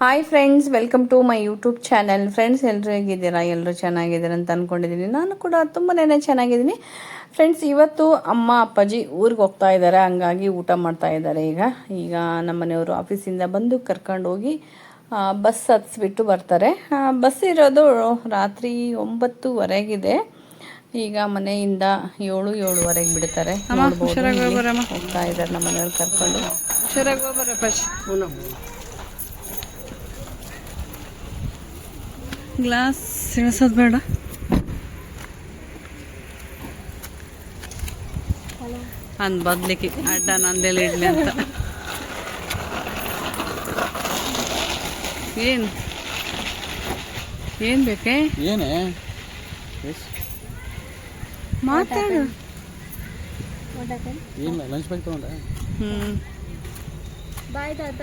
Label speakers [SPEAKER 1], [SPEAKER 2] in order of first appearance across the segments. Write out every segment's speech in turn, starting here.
[SPEAKER 1] Hi friends, welcome to my YouTube channel. Friends, ಎಲ್ಲರೂ ಹೇಗಿದ್ದೀರಾ? ಎಲ್ಲರೂ ಚೆನ್ನಾಗಿದ್ದೀರಾ ಅಂತ ಅಂದ್ಕೊಂಡಿದ್ದೀನಿ. ನಾನು ಕೂಡ ತುಂಬಾ ಚೆನ್ನಾಗಿದ್ದೀನಿ. ಫ್ರೆಂಡ್ಸ್, ಇವತ್ತು ಅಮ್ಮ ಅಪ್ಪಾಜಿ ಊರಿಗೆ ಹೋಗ್ತಾ ಇದ್ದಾರೆ, ಹಂಗಾಗಿ ಊಟ ಮಾಡ್ತಾ ಇದ್ದಾರೆ. ಈಗ ನಮ್ಮ ಮನೆಯವರು ಆಫೀಸಿಂದ ಬಂದು ಕರ್ಕೊಂಡು ಹೋಗಿ ಬಸ್ ಹತ್ಸ್ಬಿಟ್ಟು ಬರ್ತಾರೆ. ಬಸ್ ಇರೋದು ರಾತ್ರಿ 9:30 ಈಗ ಮನೆಯಿಂದ 7-7:30 ಬಿಡ್ತಾರೆ. ಹೋಗ್ತಾ ಇದ್ದಾರೆ ನಮ್ಮ ಮನೆಯವ್ರು ಕರ್ಕೊಂಡು. ಗ್ಲಾಸ್ ಇಳಿಸೋದು ಬೇಡ. ಅಂದ್ ಬದ್ಲಿಕ್ಕೆ ಅಡ್ಡ ನಂದೆಲ್ಲ ಇಡ್ಲಿ ಅಂತ. ಏನ್ ಬೇಕೆ?
[SPEAKER 2] ಏನೇ
[SPEAKER 1] ಮಾತಾಡು.
[SPEAKER 2] ಏನಿಲ್ಲ, ಲಂಚ್ ಬ್ಯಾಗ್ ತಗೊಂಡ.
[SPEAKER 3] ಬಾಯ್ ತಾತ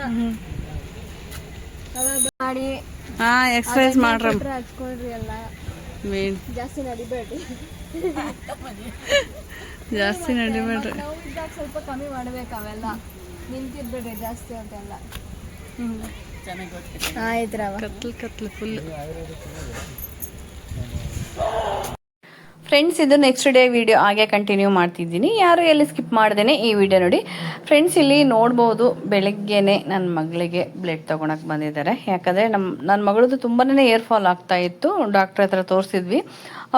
[SPEAKER 3] ಮಾಡಿ
[SPEAKER 1] ಎಕ್ಸರ್ಸೈಸ್ ಮಾಡ್ರಿ,
[SPEAKER 3] ಹಚ್ಕೊಳ್ರಿ. ಎಲ್ಲ ಜಾಸ್ತಿ ನಡಿಬೇಡ್ರಿ,
[SPEAKER 1] ಜಾಸ್ತಿ ನಡಿಬೇಡ್ರಿ.
[SPEAKER 3] ನೋವಿದ್ದಾಗ ಸ್ವಲ್ಪ ಕಮ್ಮಿ ಮಾಡ್ಬೇಕು. ಅವೆಲ್ಲ ನಿಂತಿರ್ಬೇಡ್ರಿ ಜಾಸ್ತಿ ಅಂತೆಲ್ಲ. ಆಯ್ತ್ರವ
[SPEAKER 1] ಕತ್ಲು ಫುಲ್. ಫ್ರೆಂಡ್ಸ್, ಇದು ನೆಕ್ಸ್ಟ್ ಡೇ ವಿಡಿಯೋ ಹಾಗೆ ಕಂಟಿನ್ಯೂ ಮಾಡ್ತಿದ್ದೀನಿ. ಯಾರು ಎಲ್ಲಿ ಸ್ಕಿಪ್ ಮಾಡ್ದೇನೆ ಈ ವಿಡಿಯೋ ನೋಡಿ. ಫ್ರೆಂಡ್ಸ್, ಇಲ್ಲಿ ನೋಡ್ಬೋದು, ಬೆಳಗ್ಗೆನೆ ನನ್ನ ಮಗಳಿಗೆ ಬ್ಲಡ್ ತೊಗೊಳಕ್ಕೆ ಬಂದಿದ್ದಾರೆ. ಯಾಕಂದರೆ ನನ್ನ ಮಗಳದ್ದು ತುಂಬಾ ಏರ್ ಫಾಲ್ ಆಗ್ತಾ ಇತ್ತು. ಡಾಕ್ಟ್ರ್ ಹತ್ರ ತೋರಿಸಿದ್ವಿ.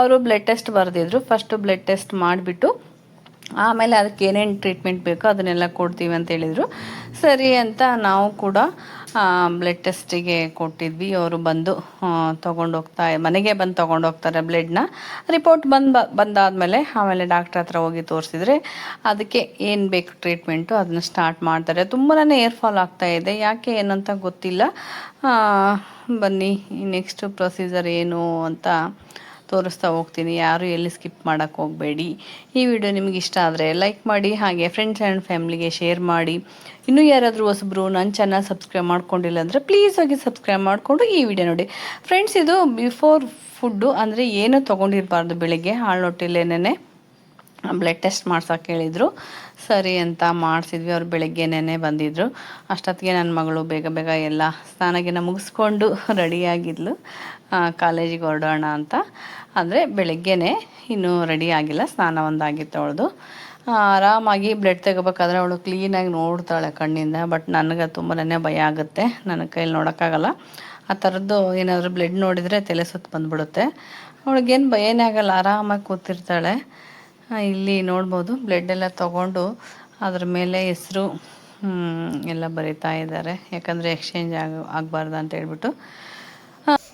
[SPEAKER 1] ಅವರು ಬ್ಲಡ್ ಟೆಸ್ಟ್ ಬರೆದಿದ್ರು. ಫಸ್ಟು ಬ್ಲಡ್ ಟೆಸ್ಟ್ ಮಾಡಿಬಿಟ್ಟು ಆಮೇಲೆ ಅದಕ್ಕೆ ಏನೇನು ಟ್ರೀಟ್ಮೆಂಟ್ ಬೇಕೋ ಅದನ್ನೆಲ್ಲ ಕೊಡ್ತೀವಿ ಅಂತ ಹೇಳಿದರು. ಸರಿ ಅಂತ ನಾವು ಕೂಡ ಬ್ಲಡ್ ಟೆಸ್ಟಿಗೆ ಕೊಟ್ಟಿದ್ವಿ. ಅವರು ಬಂದು ಮನೆಗೆ ಬಂದು ತೊಗೊಂಡೋಗ್ತಾರೆ ಬ್ಲಡ್ನ. ರಿಪೋರ್ಟ್ ಬಂದಾದಮೇಲೆ ಆಮೇಲೆ ಡಾಕ್ಟ್ರ್ ಹತ್ರ ಹೋಗಿ ತೋರಿಸಿದ್ರೆ ಅದಕ್ಕೆ ಏನು ಬೇಕು ಟ್ರೀಟ್ಮೆಂಟು ಅದನ್ನ ಸ್ಟಾರ್ಟ್ ಮಾಡ್ತಾರೆ. ತುಂಬಾ ಏರ್ ಫಾಲ್ ಆಗ್ತಾಯಿದೆ, ಯಾಕೆ ಏನಂತ ಗೊತ್ತಿಲ್ಲ. ಬನ್ನಿ, ನೆಕ್ಸ್ಟ್ ಪ್ರೊಸೀಜರ್ ಏನು ಅಂತ ತೋರಿಸ್ತಾ ಹೋಗ್ತೀನಿ. ಯಾರು ಎಲ್ಲಿ ಸ್ಕಿಪ್ ಮಾಡೋಕ್ಕೆ ಹೋಗಬೇಡಿ. ಈ ವಿಡಿಯೋ ನಿಮಗೆ ಇಷ್ಟ ಆದರೆ ಲೈಕ್ ಮಾಡಿ, ಹಾಗೆ ಫ್ರೆಂಡ್ಸ್ ಆ್ಯಂಡ್ ಫ್ಯಾಮಿಲಿಗೆ ಶೇರ್ ಮಾಡಿ. ಇನ್ನೂ ಯಾರಾದರೂ ಹೊಸಬ್ರು ನನ್ನ ಚಾನಲ್ ಸಬ್ಸ್ಕ್ರೈಬ್ ಮಾಡ್ಕೊಂಡಿಲ್ಲ ಅಂದರೆ ಪ್ಲೀಸ್ ಹೋಗಿ ಸಬ್ಸ್ಕ್ರೈಬ್ ಮಾಡಿಕೊಂಡು ಈ ವಿಡಿಯೋ ನೋಡಿ. ಫ್ರೆಂಡ್ಸ್, ಇದು ಬಿಫೋರ್ ಫುಡ್ಡು, ಅಂದರೆ ಏನೂ ತೊಗೊಂಡಿರಬಾರ್ದು. ಬೆಳಿಗ್ಗೆ ಹಾಳು ಹೊಟ್ಟೆಲೇನೆ ಬ್ಲಡ್ ಟೆಸ್ಟ್ ಮಾಡ್ಸೋಕೆ ಹೇಳಿದರು. ಸರಿ ಅಂತ ಮಾಡಿಸಿದ್ವಿ. ಅವ್ರು ಬೆಳಗ್ಗೆನೇ ಬಂದಿದ್ದರು. ಅಷ್ಟೊತ್ತಿಗೆ ನನ್ನ ಮಗಳು ಬೇಗ ಎಲ್ಲ ಸ್ನಾನಗಿನ ಮುಗಿಸ್ಕೊಂಡು ರೆಡಿಯಾಗಿದ್ಲು ಕಾಲೇಜಿಗೆ ಹೊರಡೋಣ ಅಂತ. ಅಂದರೆ ಬೆಳಗ್ಗೆನೇ ಇನ್ನೂ ರೆಡಿ ಆಗಿಲ್ಲ, ಸ್ನಾನ ಒಂದಾಗಿತ್ತು ಅವಳದು. ಆರಾಮಾಗಿ ಬ್ಲಡ್ ತೆಗೋಬೇಕಾದ್ರೆ ಅವಳು ಕ್ಲೀನಾಗಿ ನೋಡ್ತಾಳೆ ಕಣ್ಣಿಂದ. ಬಟ್ ನನಗೆ ತುಂಬಾ ಭಯ ಆಗುತ್ತೆ, ನನ್ನ ಕೈಲಿ ನೋಡೋಕ್ಕಾಗಲ್ಲ. ಆ ಥರದ್ದು ಏನಾದರೂ ಬ್ಲಡ್ ನೋಡಿದರೆ ತಲೆ ಸುತ್ತು ಬಂದುಬಿಡುತ್ತೆ. ಅವಳಿಗೇನು ಭಯನೇ ಆಗಲ್ಲ, ಆರಾಮಾಗಿ ಕೂತಿರ್ತಾಳೆ. ಇಲ್ಲಿ ನೋಡ್ಬೋದು, ಬ್ಲಡ್ ಎಲ್ಲ ತೊಗೊಂಡು ಅದ್ರ ಮೇಲೆ ಹೆಸರು ಎಲ್ಲ ಬರಿತಾ ಇದ್ದಾರೆ. ಯಾಕಂದರೆ ಎಕ್ಸ್ಚೇಂಜ್ ಆಗಬಾರ್ದು ಅಂತ ಹೇಳ್ಬಿಟ್ಟು.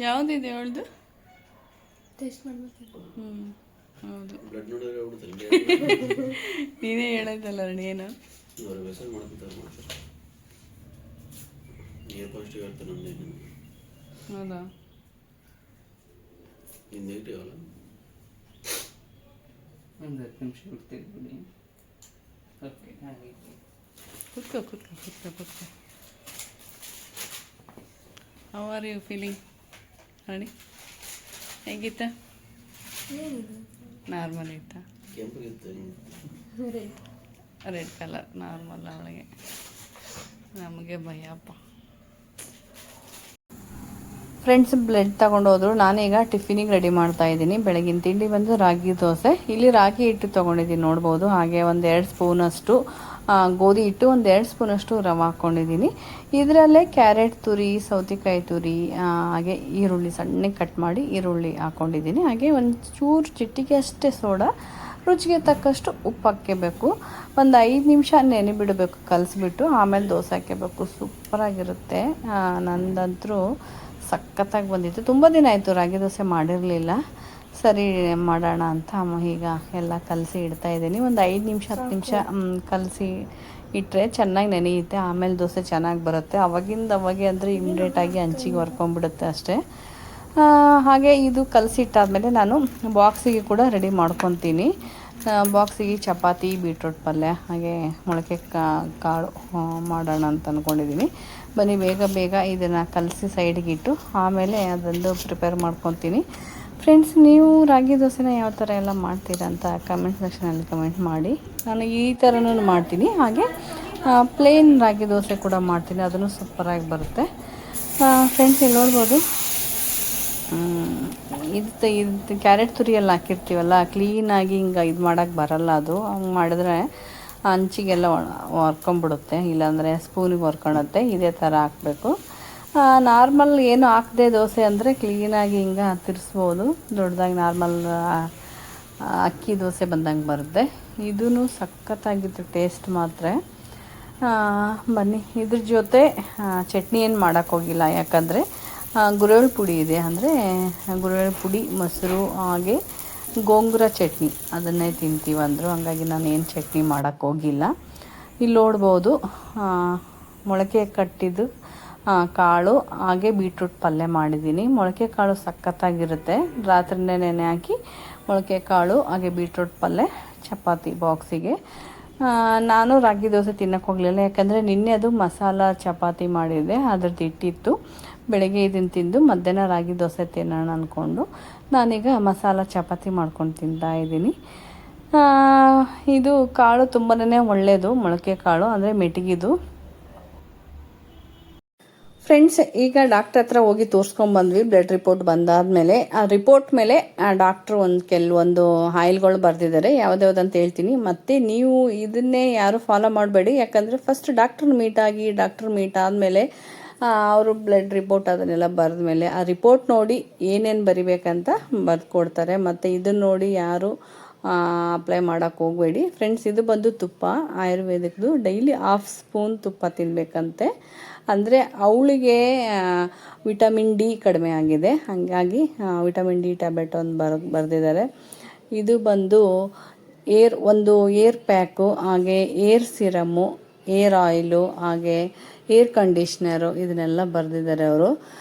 [SPEAKER 1] ಯಾವುದಿದೆ ಅವಳದು?
[SPEAKER 3] ಟೆಸ್ಟ್ ಮಾಡ್ಬೇಕು.
[SPEAKER 1] ಹೌದು, ನೀನೇ ಹೇಳಿದ್ದಲ್ಲ ಏನು? ಹೌದಾ?
[SPEAKER 2] ಒಂದು 10 ನಿಮಿಷ ಬಿಡ್ತೀವಿ. ಓಕೆ,
[SPEAKER 1] ಕೂತ್ಕೋ. How are you feeling Rani? ಹೇಗಿತ್ತ? ನಾರ್ಮಲ್ ಇತ್ತ? Red colour normal. ಅವಳಿಗೆ, ನಮಗೆ ಭಯಪ್ಪ. Friends, blood ತೊಗೊಂಡೋದ್ರು. ನಾನೀಗ ಟಿಫಿನಿಗೆ ರೆಡಿ ಮಾಡ್ತಾ ಇದ್ದೀನಿ. ಬೆಳಗಿನ ತಿಂಡಿ ಬಂದು ರಾಗಿ ದೋಸೆ. ಇಲ್ಲಿ ರಾಗಿ ಹಿಟ್ಟು ತೊಗೊಂಡಿದ್ದೀನಿ ನೋಡ್ಬೋದು. ಹಾಗೆ 1-2 ಸ್ಪೂನಷ್ಟು ಗೋಧಿ ಹಿಟ್ಟು, 1-2 ಸ್ಪೂನಷ್ಟು ರವೆ ಹಾಕ್ಕೊಂಡಿದ್ದೀನಿ. ಇದರಲ್ಲೇ ಕ್ಯಾರೆಟ್ ತುರಿ, ಸೌತೆಕಾಯಿ ತುರಿ, ಹಾಗೆ ಈರುಳ್ಳಿ ಸಣ್ಣಗೆ ಕಟ್ ಮಾಡಿ ಈರುಳ್ಳಿ ಹಾಕ್ಕೊಂಡಿದ್ದೀನಿ. ಹಾಗೆ ಒಂಚೂರು ಚಿಟಿಕೆ ಅಷ್ಟೇ ಸೋಡಾ, ರುಚಿಗೆ ತಕ್ಕಷ್ಟು ಉಪ್ಪು ಹಾಕ್ಕೋಬೇಕು. ಒಂದು 5 ನಿಮಿಷ ನೆನೆ ಬಿಡಬೇಕು ಕಲಸಿಬಿಟ್ಟು. ಆಮೇಲೆ ದೋಸೆ ಹಾಕ್ಕೋಬೇಕು. ಸೂಪರಾಗಿರುತ್ತೆ. ನಂದಂತರೂ ಸಖತ್ತಾಗಿ ಬಂದಿತ್ತು. ತುಂಬ ದಿನ ಆಯಿತು ರಾಗಿ ದೋಸೆ ಮಾಡಿರಲಿಲ್ಲ. ಸರಿ ಮಾಡೋಣ ಅಂತ ಈಗ ಎಲ್ಲ ಕಲಸಿ ಇಡ್ತಾಯಿದ್ದೀನಿ. ಒಂದು 5 ನಿಮಿಷ 10 ನಿಮಿಷ ಕಲಸಿ ಇಟ್ಟರೆ ಚೆನ್ನಾಗಿ ನೆನೆಯುತ್ತೆ. ಆಮೇಲೆ ದೋಸೆ ಚೆನ್ನಾಗಿ ಬರುತ್ತೆ. ಅವಾಗೆ ಅಂದರೆ ಇಮಿಡಿಯೇಟಾಗಿ ಹಂಚಿಗೆ ಹೊರ್ಕೊಂಡ್ಬಿಡುತ್ತೆ ಅಷ್ಟೇ. ಹಾಗೆ ಇದು ಕಲಸಿಟ್ಟಾದಮೇಲೆ ನಾನು ಬಾಕ್ಸಿಗೆ ಕೂಡ ರೆಡಿ ಮಾಡ್ಕೊತೀನಿ. ಬಾಕ್ಸಿಗೆ ಚಪಾತಿ, ಬೀಟ್ರೋಟ್ ಪಲ್ಯ, ಹಾಗೆ ಮೊಳಕೆ ಕಾಳು ಮಾಡೋಣ ಅಂತ ಅಂದ್ಕೊಂಡಿದ್ದೀನಿ. ಬನ್ನಿ, ಬೇಗ ಇದನ್ನು ಕಲಸಿ ಸೈಡ್ಗೆ ಇಟ್ಟು ಆಮೇಲೆ ಅದೊಂದು ಪ್ರಿಪೇರ್ ಮಾಡ್ಕೊತೀನಿ. ಫ್ರೆಂಡ್ಸ್, ನೀವು ರಾಗಿ ದೋಸೆನ ಯಾವ ಥರ ಎಲ್ಲ ಮಾಡ್ತೀರಾ ಅಂತ ಕಮೆಂಟ್ ಸೆಕ್ಷನಲ್ಲಿ ಕಮೆಂಟ್ ಮಾಡಿ. ನಾನು ಈ ಥರನೂ ಮಾಡ್ತೀನಿ. ಹಾಗೆ ಪ್ಲೇನ್ ರಾಗಿ ದೋಸೆ ಕೂಡ ಮಾಡ್ತೀನಿ, ಅದನ್ನು ಸೂಪರಾಗಿ ಬರುತ್ತೆ. ಫ್ರೆಂಡ್ಸ್ ಇಲ್ಲಿ ನೋಡ್ಬೋದು, ಇದು ಕ್ಯಾರೆಟ್ ತುರಿಯೆಲ್ಲ ಹಾಕಿರ್ತೀವಲ್ಲ, ಕ್ಲೀನಾಗಿ ಹಿಂಗೆ ಇದು ಮಾಡೋಕ್ಕೆ ಬರಲ್ಲ. ಅದು ಹಂಗೆ ಮಾಡಿದ್ರೆ ಹಂಚಿಗೆಲ್ಲ ಹೊರ್ಕೊಂಬಿಡುತ್ತೆ, ಇಲ್ಲಾಂದರೆ ಸ್ಪೂನಿಗೆ ಹೊರ್ಕೊಳುತ್ತೆ. ಇದೇ ಥರ ಹಾಕಬೇಕು. ನಾರ್ಮಲ್ ಏನು ಹಾಕದೆ ದೋಸೆ ಅಂದರೆ ಕ್ಲೀನಾಗಿ ಹಿಂಗೆ ತಿರ್ಸ್ಬೋದು. ದೊಡ್ಡದಾಗಿ ನಾರ್ಮಲ್ ಅಕ್ಕಿ ದೋಸೆ ಬಂದಂಗೆ ಬರುತ್ತೆ. ಇದೂ ಸಖತ್ತಾಗಿತ್ತು ಟೇಸ್ಟ್ ಮಾತ್ರ. ಬನ್ನಿ, ಇದ್ರ ಜೊತೆ ಚಟ್ನಿ ಏನು ಮಾಡೋಕ್ಕೋಗಿಲ್ಲ, ಯಾಕಂದರೆ ಗುರೆಳ್ಳು ಪುಡಿ ಇದೆ. ಅಂದರೆ ಗುರೆಳ್ಳು ಪುಡಿ, ಮೊಸರು, ಹಾಗೆ ಗೋಂಗೂರ ಚಟ್ನಿ ಅದನ್ನೇ ತಿಂತೀವಂದರು. ಹಂಗಾಗಿ ನಾನು ಏನು ಚಟ್ನಿ ಮಾಡೋಕ್ಕೋಗಿಲ್ಲ. ಇಲ್ಲಿ ನೋಡ್ಬೋದು ಮೊಳಕೆ ಕಟ್ಟಿದ್ದು ಕಾಳು, ಹಾಗೆ ಬೀಟ್ರೂಟ್ ಪಲ್ಯ ಮಾಡಿದ್ದೀನಿ. ಮೊಳಕೆ ಕಾಳು ಸಖತ್ತಾಗಿರುತ್ತೆ. ರಾತ್ರಿನೇ ನೆನೆ ಹಾಕಿ ಮೊಳಕೆ ಕಾಳು ಹಾಗೆ ಬೀಟ್ರೂಟ್ ಪಲ್ಯ ಚಪಾತಿ ಬಾಕ್ಸಿಗೆ. ನಾನು ರಾಗಿ ದೋಸೆ ತಿನ್ನೋಕ್ಕೆ ಹೋಗಲಿಲ್ಲ, ಯಾಕಂದರೆ ನಿನ್ನೆ ಅದು ಮಸಾಲ ಚಪಾತಿ ಮಾಡಿದೆ, ಅದ್ರದ್ದು ಹಿಟ್ಟಿತ್ತು. ಬೆಳಗ್ಗೆ ಇದನ್ನು ತಿಂದು ಮಧ್ಯಾಹ್ನ ರಾಗಿ ದೋಸೆ ತಿನ್ನೋಣ ಅಂದ್ಕೊಂಡು ನಾನೀಗ ಮಸಾಲ ಚಪಾತಿ ಮಾಡ್ಕೊಂಡು ತಿಂತಾಯಿದ್ದೀನಿ. ಇದು ಕಾಳು ತುಂಬನೇ ಒಳ್ಳೆಯದು, ಮೊಳಕೆ ಕಾಳು ಅಂದರೆ ಮೆಟಗಿದು. ಫ್ರೆಂಡ್ಸ್, ಈಗ ಡಾಕ್ಟ್ರ್ ಹತ್ರ ಹೋಗಿ ತೋರಿಸ್ಕೊಂಡ್ಬಂದ್ವಿ. ಬ್ಲಡ್ ರಿಪೋರ್ಟ್ ಬಂದಾದಮೇಲೆ ಆ ರಿಪೋರ್ಟ್ ಮೇಲೆ ಡಾಕ್ಟ್ರು ಕೆಲವೊಂದು ಆಯಿಲ್ಗಳು ಬರೆದಿದ್ದಾರೆ. ಯಾವುದ್ಯಾವ್ದಂತ ಹೇಳ್ತೀನಿ. ಮತ್ತು ನೀವು ಇದನ್ನೇ ಯಾರು ಫಾಲೋ ಮಾಡಬೇಡಿ, ಯಾಕಂದರೆ ಫಸ್ಟ್ ಡಾಕ್ಟ್ರನ್ನ ಮೀಟ್ ಆದಮೇಲೆ ಅವರು ಬ್ಲಡ್ ರಿಪೋರ್ಟ್ ಅದನ್ನೆಲ್ಲ ಬರೆದ ಮೇಲೆ ಆ ರಿಪೋರ್ಟ್ ನೋಡಿ ಏನೇನು ಬರಿಬೇಕಂತ ಬರೆದು ಕೊಡ್ತಾರೆ. ಮತ್ತು ಇದನ್ನು ನೋಡಿ ಯಾರು ಅಪ್ಲೈ ಮಾಡೋಕ್ಕೆ ಹೋಗಬೇಡಿ. ಫ್ರೆಂಡ್ಸ್, ಇದು ಬಂದು ತುಪ್ಪ, ಆಯುರ್ವೇದಿಕ್ದು. ಡೈಲಿ 1/2 ಸ್ಪೂನ್ ತುಪ್ಪ ತಿನ್ನಬೇಕಂತೆ. ಅಂದರೆ ಅವಳಿಗೆ ವಿಟಮಿನ್ ಡಿ ಕಡಿಮೆ ಆಗಿದೆ, ಹಾಗಾಗಿ ವಿಟಮಿನ್ ಡಿ ಟ್ಯಾಬ್ಲೆಟ್ ಒಂದು ಬರೆದಿದ್ದಾರೆ. ಇದು ಬಂದು ಒಂದು ಏರ್ ಪ್ಯಾಕು, ಹಾಗೆ ಏರ್ ಸಿರಮ್ಮು, ಏರ್ ಆಯಿಲು, ಹಾಗೆ ಏರ್ ಕಂಡೀಷ್ನರು, ಇದನ್ನೆಲ್ಲ ಬರೆದಿದ್ದಾರೆ ಅವರು.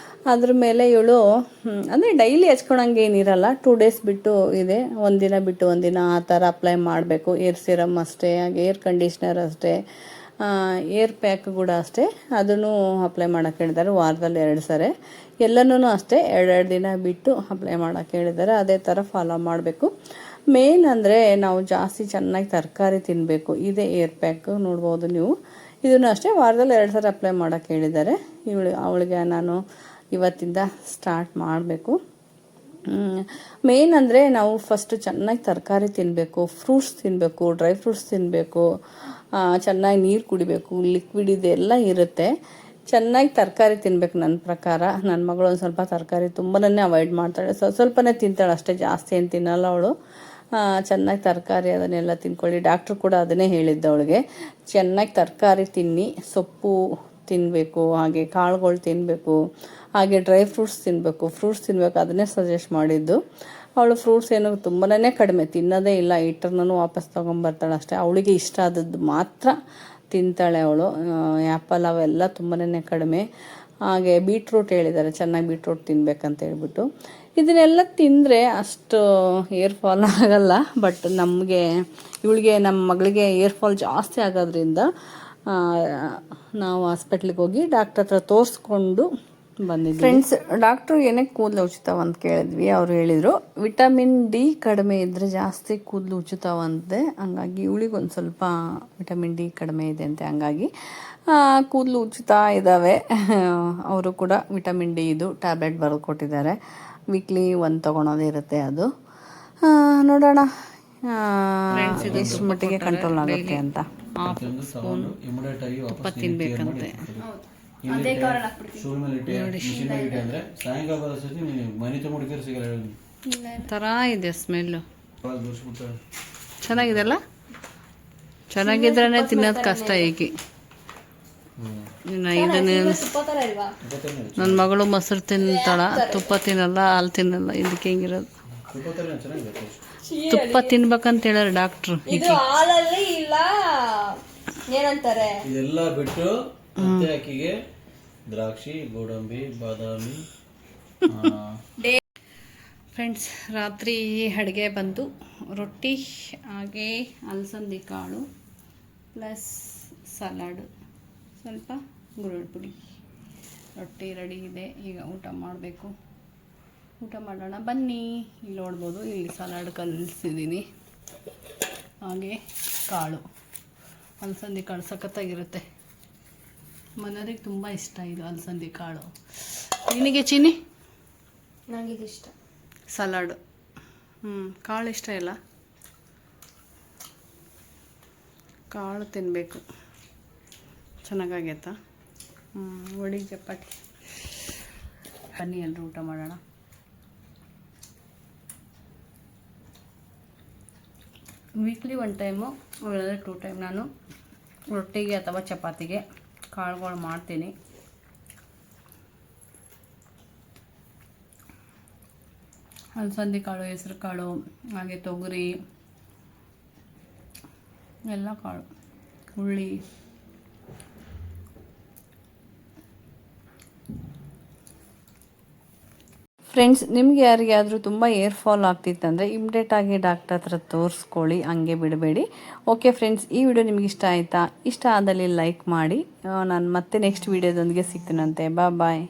[SPEAKER 1] ಅದ್ರ ಮೇಲೆ ಇವಳು ಅಂದರೆ ಡೈಲಿ ಹಚ್ಕೊಳಂಗೆ ಏನಿರಲ್ಲ, 2 ಡೇಸ್ ಬಿಟ್ಟು ಇದೆ, ಒಂದಿನ ಬಿಟ್ಟು ಒಂದಿನ ಆ ಥರ ಅಪ್ಲೈ ಮಾಡಬೇಕು. ಏರ್ ಸಿರಮ್ ಅಷ್ಟೇ, ಹಾಗೆ ಏರ್ ಕಂಡೀಷ್ನರ್ ಅಷ್ಟೇ, ಏರ್ ಪ್ಯಾಕ್ ಕೂಡ ಅಷ್ಟೇ, ಅದನ್ನು ಅಪ್ಲೈ ಮಾಡೋಕ್ಕೆ ಹೇಳಿದ್ದಾರೆ. ವಾರದಲ್ಲಿ 2 ಸರಿ. ಎಲ್ಲನೂ ಅಷ್ಟೇ 2 ದಿನ ಬಿಟ್ಟು ಅಪ್ಲೈ ಮಾಡೋಕ್ಕೆ ಹೇಳಿದ್ದಾರೆ. ಅದೇ ಥರ ಫಾಲೋ ಮಾಡಬೇಕು. ಮೇನ್ ಅಂದರೆ ನಾವು ಜಾಸ್ತಿ ಚೆನ್ನಾಗಿ ತರಕಾರಿ ತಿನ್ನಬೇಕು. ಇದೇ ಏರ್ ಪ್ಯಾಕ್ ನೋಡ್ಬೋದು ನೀವು. ಇದನ್ನು ಅಷ್ಟೇ ವಾರದಲ್ಲಿ 2 ಸರಿ ಅಪ್ಲೈ ಮಾಡೋಕ್ಕೆ ಹೇಳಿದ್ದಾರೆ. ಅವಳಿಗೆ ನಾನು ಇವತ್ತಿಂದ ಸ್ಟಾರ್ಟ್ ಮಾಡಬೇಕು. ಮೇನ್ ಅಂದರೆ ನಾವು ಫಸ್ಟು ಚೆನ್ನಾಗಿ ತರಕಾರಿ ತಿನ್ನಬೇಕು, ಫ್ರೂಟ್ಸ್ ತಿನ್ನಬೇಕು, ಡ್ರೈ ಫ್ರೂಟ್ಸ್ ತಿನ್ನಬೇಕು, ಚೆನ್ನಾಗಿ ನೀರು ಕುಡಿಬೇಕು, ಲಿಕ್ವಿಡ್ ಇದೆಲ್ಲ ಇರುತ್ತೆ. ಚೆನ್ನಾಗಿ ತರಕಾರಿ ತಿನ್ನಬೇಕು ನನ್ನ ಪ್ರಕಾರ. ನನ್ನ ಮಗಳು ಒಂದು ಸ್ವಲ್ಪ ತರಕಾರಿ ತುಂಬನೇ ಅವಾಯ್ಡ್ ಮಾಡ್ತಾಳೆ, ಸ್ವಲ್ಪನೇ ತಿಂತಾಳೆ ಅಷ್ಟೇ, ಜಾಸ್ತಿ ಏನು ತಿನ್ನಲ್ಲ ಅವಳು. ಚೆನ್ನಾಗಿ ತರಕಾರಿ ಅದನ್ನೆಲ್ಲ ತಿನ್ಕೊಳ್ಳಿ. ಡಾಕ್ಟ್ರು ಕೂಡ ಅದನ್ನೇ ಹೇಳಿದ್ದು ಅವಳಿಗೆ, ಚೆನ್ನಾಗಿ ತರಕಾರಿ ತಿನ್ನಿ, ಸೊಪ್ಪು ತಿನ್ನಬೇಕು, ಹಾಗೆ ಕಾಳುಗಳು ತಿನ್ನಬೇಕು, ಹಾಗೆ ಡ್ರೈ ಫ್ರೂಟ್ಸ್ ತಿನ್ನಬೇಕು, ಅದನ್ನೇ ಸಜೆಸ್ಟ್ ಮಾಡಿದ್ದು. ಅವಳು ಫ್ರೂಟ್ಸ್ ಏನು ತುಂಬನೇ ಕಡಿಮೆ ತಿನ್ನೋದೇ ಇಲ್ಲ, ಇಟ್ಟರ್ನೂ ವಾಪಸ್ ತೊಗೊಂಬರ್ತಾಳೆ ಅಷ್ಟೇ. ಅವಳಿಗೆ ಇಷ್ಟ ಆದದ್ದು ಮಾತ್ರ ತಿಂತಾಳೆ ಅವಳು. ಆ್ಯಪಲ್ ಅವೆಲ್ಲ ತುಂಬನೇ ಕಡಿಮೆ. ಹಾಗೆ ಬೀಟ್ರೂಟ್ ಹೇಳಿದ್ದಾರೆ, ಚೆನ್ನಾಗಿ ಬೀಟ್ರೂಟ್ ತಿನ್ಬೇಕಂತ ಹೇಳ್ಬಿಟ್ಟು. ಇದನ್ನೆಲ್ಲ ತಿಂದರೆ ಅಷ್ಟು ಏರ್ ಫಾಲ್ ಆಗಲ್ಲ. ಬಟ್ ಇವಳಿಗೆ ನಮ್ಮ ಮಗಳಿಗೆ ಏರ್ ಫಾಲ್ ಜಾಸ್ತಿ ಆಗೋದ್ರಿಂದ ನಾವು ಹಾಸ್ಪಿಟ್ಲಿಗೆ ಹೋಗಿ ಡಾಕ್ಟ್ರ್ ಹತ್ರ ತೋರಿಸ್ಕೊಂಡು ಬಂದಿದ್ವಿ. ಫ್ರೆಂಡ್ಸ್, ಡಾಕ್ಟ್ರು ಏನಕ್ಕೆ ಕೂದಲು ಉಚ್ಚುತ್ತಾವಂತ ಕೇಳಿದ್ವಿ. ಅವರು ಹೇಳಿದರು ವಿಟಮಿನ್ ಡಿ ಕಡಿಮೆ ಇದ್ದರೆ ಜಾಸ್ತಿ ಕೂದಲು ಉಚ್ಚುತ್ತಾವಂತೆ. ಹಂಗಾಗಿ ಇವಳಿಗೆ ಒಂದು ಸ್ವಲ್ಪ ವಿಟಮಿನ್ ಡಿ ಕಡಿಮೆ ಇದೆ ಅಂತೆ, ಹಂಗಾಗಿ ಕೂದಲು ಉಚ್ಚುತ್ತಾ ಇದ್ದಾವೆ. ಅವರು ಕೂಡ ವಿಟಮಿನ್ ಡಿ ಇದು ಟ್ಯಾಬ್ಲೆಟ್ ಬರೆದು ಕೊಟ್ಟಿದ್ದಾರೆ. ವೀಕ್ಲಿ 1 ತೊಗೊಳೋದೇ ಇರುತ್ತೆ. ಅದು ನೋಡೋಣ ಎಷ್ಟು ಮಟ್ಟಿಗೆ ಕಂಟ್ರೋಲ್ ಆಗುತ್ತೆ ಅಂತ. 1/2 ಸ್ಪೂನ್ ತುಪ್ಪ ತಿನ್ಬೇಕಂತೆ. ಥರ ಇದೆ ಸ್ಮೆಲ್ಲು. ಚೆನ್ನಾಗಿದೆಲ್ಲ, ಚೆನ್ನಾಗಿದ್ರೇ ತಿನ್ನೋದು ಕಷ್ಟ. ಈಗ ನನ್ನ ಮಗಳು ಮೊಸರು ತಿಂತಾಳ, ತುಪ್ಪ ತಿನ್ನಲ್ಲ, ಹಾಲು ತಿನ್ನಲ್ಲ. ಇದಕ್ಕೆ ಹೆಂಗಿರೋದು? ತುಪ್ಪ ತಿನ್ಬೇಕಂತ ಹೇಳಾರ ಡಾಕ್ಟ್ರು.
[SPEAKER 3] ಹಾಲಲ್ಲಿ ಇಲ್ಲ ಏನಂತಾರೆ
[SPEAKER 2] ಇದೆಲ್ಲ ಬಿಟ್ಟು ಮತ್ತೆ ಆಕಿಗೆ ದ್ರಾಕ್ಷಿ, ಗೋಡಂಬಿ, ಬಾದಾಮಿ.
[SPEAKER 1] ಫ್ರೆಂಡ್ಸ್, ರಾತ್ರಿ ಅಡುಗೆ ಬಂದು ರೊಟ್ಟಿ, ಹಾಗೆ ಅಲಸಂದಿ ಕಾಳು ಪ್ಲಸ್ ಸಲಾಡು, ಸ್ವಲ್ಪ ಗುರೆಳ್ಳು ಪುಡಿ. ರೊಟ್ಟಿ ರೆಡಿ ಇದೆ. ಈಗ ಊಟ ಮಾಡಬೇಕು. ಊಟ ಮಾಡೋಣ ಬನ್ನಿ. ಇಲ್ಲಿ ನೋಡ್ಬೋದು, ಇಲ್ಲಿ ಸಲಾಡ್ ಕಲಿಸಿದ್ದೀನಿ, ಹಾಗೆ ಕಾಳು, ಅಲಸಂದಿ ಕಾಳು ಸಖತ್ತಾಗಿರುತ್ತೆ. ಮನೆಯವ್ರಿಗೆ ತುಂಬ ಇಷ್ಟ ಇದು ಅಲಸಂದಿ ಕಾಳು. ನಿನಗೆ ಚೀನಿ?
[SPEAKER 3] ನನಗೆ ಇಷ್ಟ.
[SPEAKER 1] ಸಲಾಡು. ಕಾಳು ಇಷ್ಟ ಇಲ್ಲ, ಕಾಳು ತಿನ್ನಬೇಕು. ಚೆನ್ನಾಗಾಗೈತಾ? ಒಡಿಗೆ ಚಪಾತಿ. ಬನ್ನಿ ಎಲ್ಲರೂ ಊಟ ಮಾಡೋಣ. ವೀಕ್ಲಿ 1 ಟೈಮು ಇಲ್ಲಾಂದರೆ 2 ಟೈಮ್ ನಾನು ರೊಟ್ಟಿಗೆ ಅಥವಾ ಚಪಾತಿಗೆ ಕಾಳುಗಳು ಮಾಡ್ತೀನಿ. ಅಲಸಂದಿ ಕಾಳು, ಹೆಸರು ಕಾಳು, ಹಾಗೆ ತೊಗರಿ ಎಲ್ಲ ಕಾಳು, ಹುಳ್ಳಿ. ಫ್ರೆಂಡ್ಸ್, ನಿಮ್ಗೆ ಯಾರಿಗಾದರೂ ತುಂಬ ಏರ್ ಫಾಲ್ ಆಗ್ತಿತ್ತಂದರೆ ಇಮ್ಡಿಯೇಟಾಗಿ ಡಾಕ್ಟರ್ ಹತ್ರ ತೋರಿಸ್ಕೊಳ್ಳಿ, ಹಂಗೆ ಬಿಡಬೇಡಿ. ಓಕೆ ಫ್ರೆಂಡ್ಸ್, ಈ ವಿಡಿಯೋ ನಿಮ್ಗೆ ಇಷ್ಟ ಆಯಿತಾ? ಇಷ್ಟ ಆದಲ್ಲಿ ಲೈಕ್ ಮಾಡಿ. ನಾನು ಮತ್ತೆ ನೆಕ್ಸ್ಟ್ ವಿಡಿಯೋದೊಂದಿಗೆ ಸಿಗ್ತೀನಂತೆ. ಬಾಯ್.